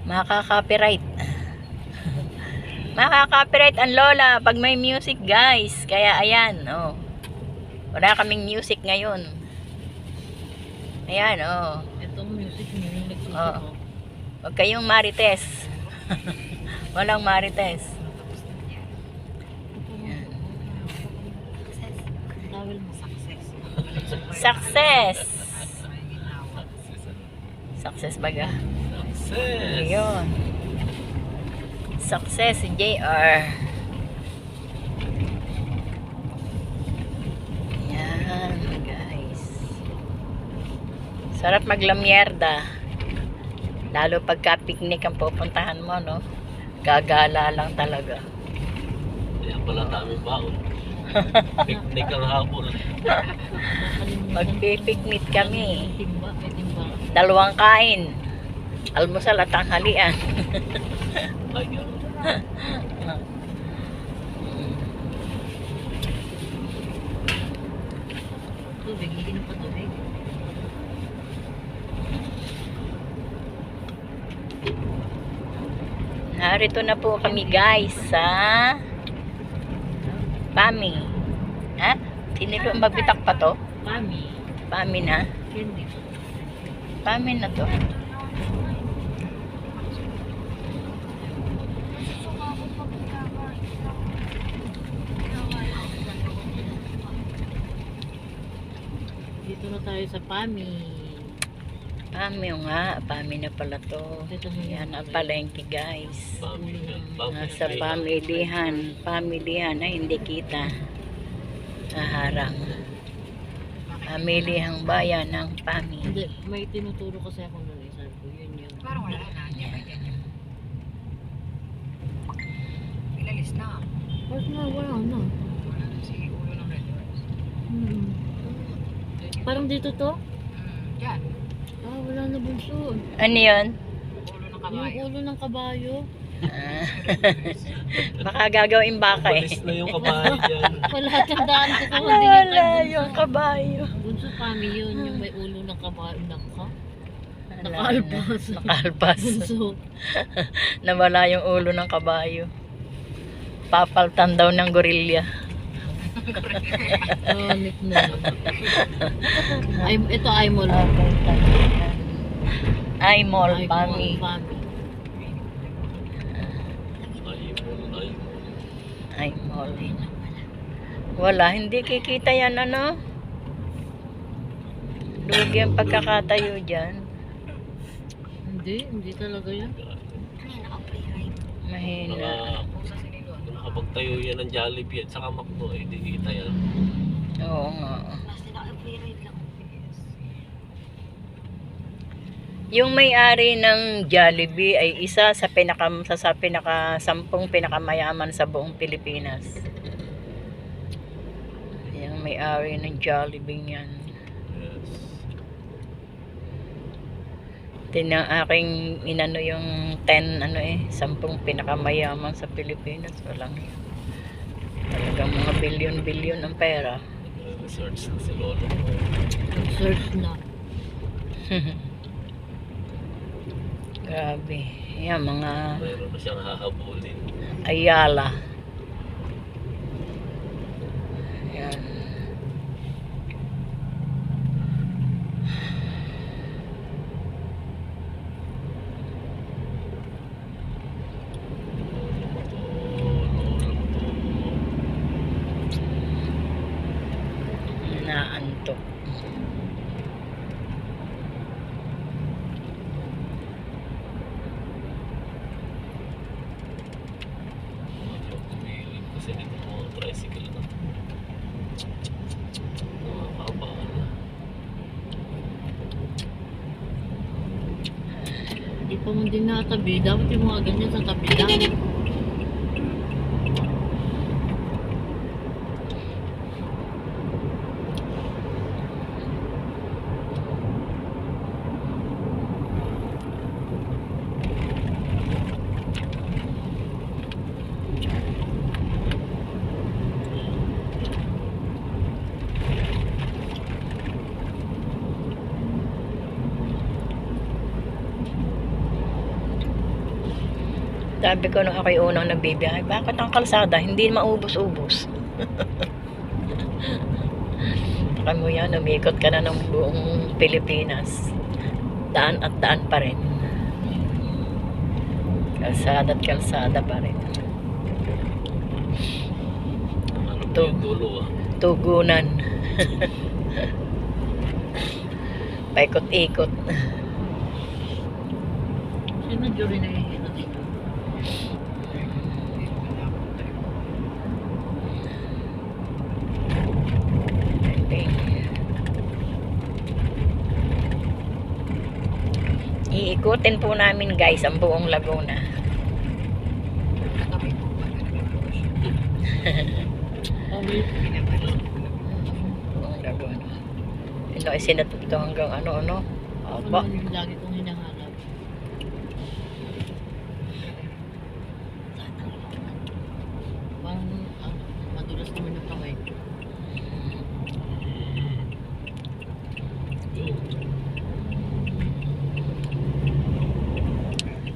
Makaka-copyright. Makaka-copyright ang lola pag may music, guys. Kaya ayan, oh. Wala kaming music ngayon. Ayan, oh. Itong music niyo yung nagsusunod. Oh. Huwag kayong marites. Walang marites. Tawel mo, success. Success! Success baga. Success! Ayun. Success si JR. Yan, guys. Sarap maglamyerda. Lalo pagka picnic ang pupuntahan mo, no? Gagala lang talaga. Kaya pala daming baon. Picnic ang hapon. Magpipiknik kami. Timba, may timba. 2 kain. Almusal at tanghalian. Ay, gano'n. Tubig, iinom pa tubig. Narito na po kami, guys, sa Pami. Ha? Sinilo magbitak pa to? Mami, Pami na? candy. Pami na to. Dito na tayo sa Pami. Pami nga. Pami na pala to. Dito na Yan ang palengke, guys. Nasa pamilihan. pamilihan ay hindi kita naharang. Pamilihang bayan ng Pami. Hindi, may tinuturo kasi ako nun eh. Sabi ko, yun yun. Parang wala na. Hindi ba yan? Ilalis na. Wala na, wala na. Wala na si ulo ng Red Horse. Parang dito to? Yan. Ah, wala na bunso. Ano yun? Ulo ng Yung kabayo. ulo ng kabayo. Ah. Baka gagawin baka eh. Walis na yung kabahay dyan. Wala tandaan ko kung hindi Wala yung kay yung bunso. kabayo. Bunso Pami yun, yung may ulo ng kabayo. Naka? Wala Nakaalpas. na. Nakaalpas. Bunso. Nawala yung ulo ng kabayo. Papaltan daw ng gorilya. Hanip na. Ay, ito ay mo lang. Ay, mall, Ay, Pami. Pami. Ay, mall. Wala, hindi kikita yan, ano? Lugi ang pagkakatayo dyan. Hindi talaga yan. Mahina. Kung nakapagtayo yan ng Jollibee at saka Macdo, eh, di kita yan. Oo nga. Yung may-ari ng Jollibee ay isa sa pinaka 10 pinakamayaman sa buong Pilipinas. Yung may-ari ng Jollibee yan. Yes. Tinang aking inano yung 10 pinakamayaman sa Pilipinas. Walang talagang mga bilyon-bilyon ang pera. Research na si Lolo. Search na. Grabe. Yan, mga Mayroon na siyang hahabulin. Ayala. Yan. Naantok. Kasi dito mga tricycle na. Mga kabahan na. Hindi pa mo din natabi. Dapat yung mga ganyan sa tabi lang. Sabi ko nung ako'y unang nagbibiyahe, bakit ang kalsada hindi maubos-ubos? Baka mo yan, umikot ka na ng buong Pilipinas. Daan at daan pa rin. Kalsada at kalsada pa rin. Ano ba Ito. yung dulo ah? Tugunan. Paikot-ikot. Sino jury na hihito dito? Iikutin po namin guys ang buong Laguna. Katabi po ba? Okay. Buong Laguna. Ito ay sinatuto hanggang ano. Ako Aba. naman yung lagi kong hinahanap. Parang madulas naman yung kamay ko.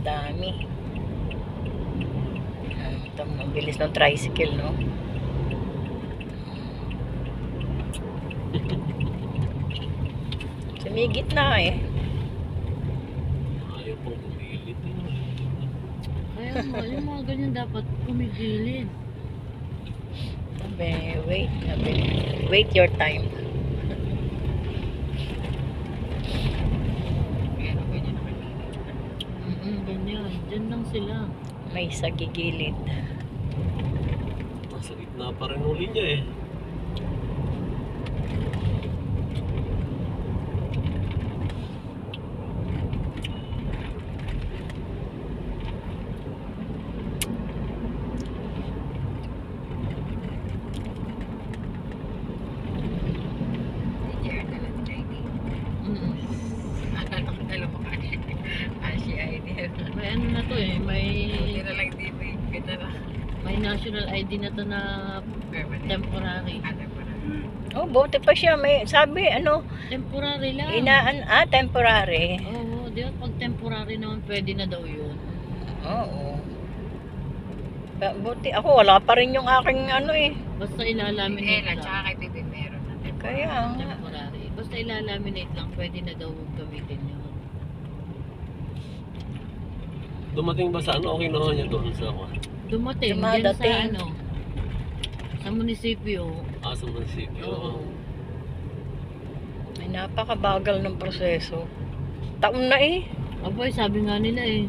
Dami. Ito, ang bilis ng tricycle, no? Sumigit na eh. Ayaw pong kumilit eh. Kaya yung mga ganyan dapat kumigilid. Wait your time. Kaya na pwede na kayo. Ganyan. Diyan lang sila. May sagigilid. Nasa gitna pa rin uli niya eh. DJR na lang si ID. Akala ko dalawa ka. Si ID. May ano na to eh. Hindi na lang di ba yung kita na. May national ID na to na Permanent. temporary. Ano pa na? Oh, buti pa siya. May, sabi, Temporary lang. temporary. Oo, di ba pag temporary naman pwede na daw yun. Oo. Buti, ako wala pa rin yung aking Basta ilalaminate Ella, lang. tsaka kay Bibi meron na. Kaya nga. Temporary. Basta ilalaminate lang, pwede na daw gamitin yun. Dumating ba sa ano? Okay naman niya doon sa ako. Dumating, Dumadating. dyan sa sa munisipyo. Sa munisipyo. Oo. Ay, napakabagal ng proseso. Taon na eh. Aboy, sabi nga nila eh,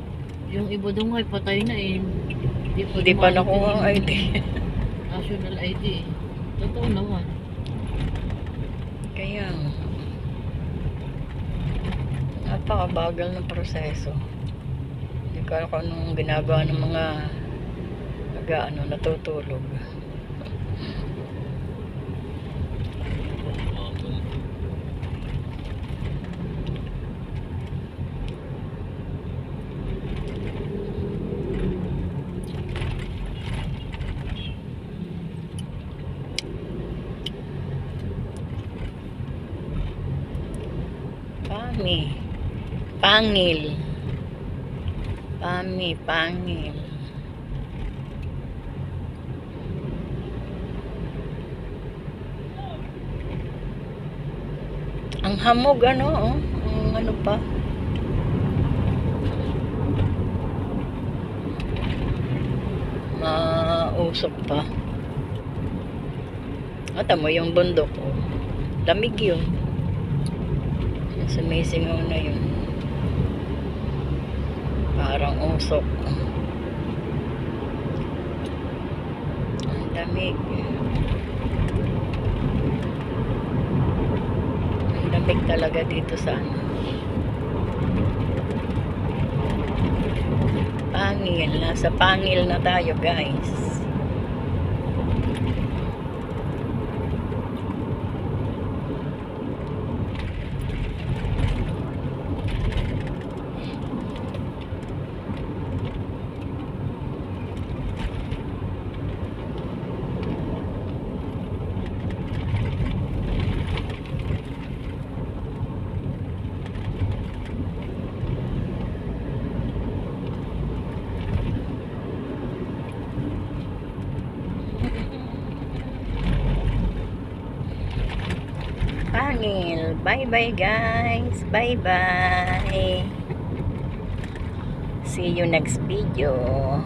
yung iba daw nga patay na eh. Hindi pa nakuha ang ID. National ID eh. Totoo naman. Kaya nga. Napakabagal ng proseso. Hindi ko alam kung anong ginagawa ng mga natutulog. Pangil. Pangil. Ang hamog ang ano pa. Mausok pa. Mo yung bundok lamig yun. Sumisingaw na yun. Parang usok. Ang lamig. Ang lamig talaga dito sa Pangil. Nasa Pangil na tayo guys. Pangil. Bye-bye guys. Bye-bye. See you next video.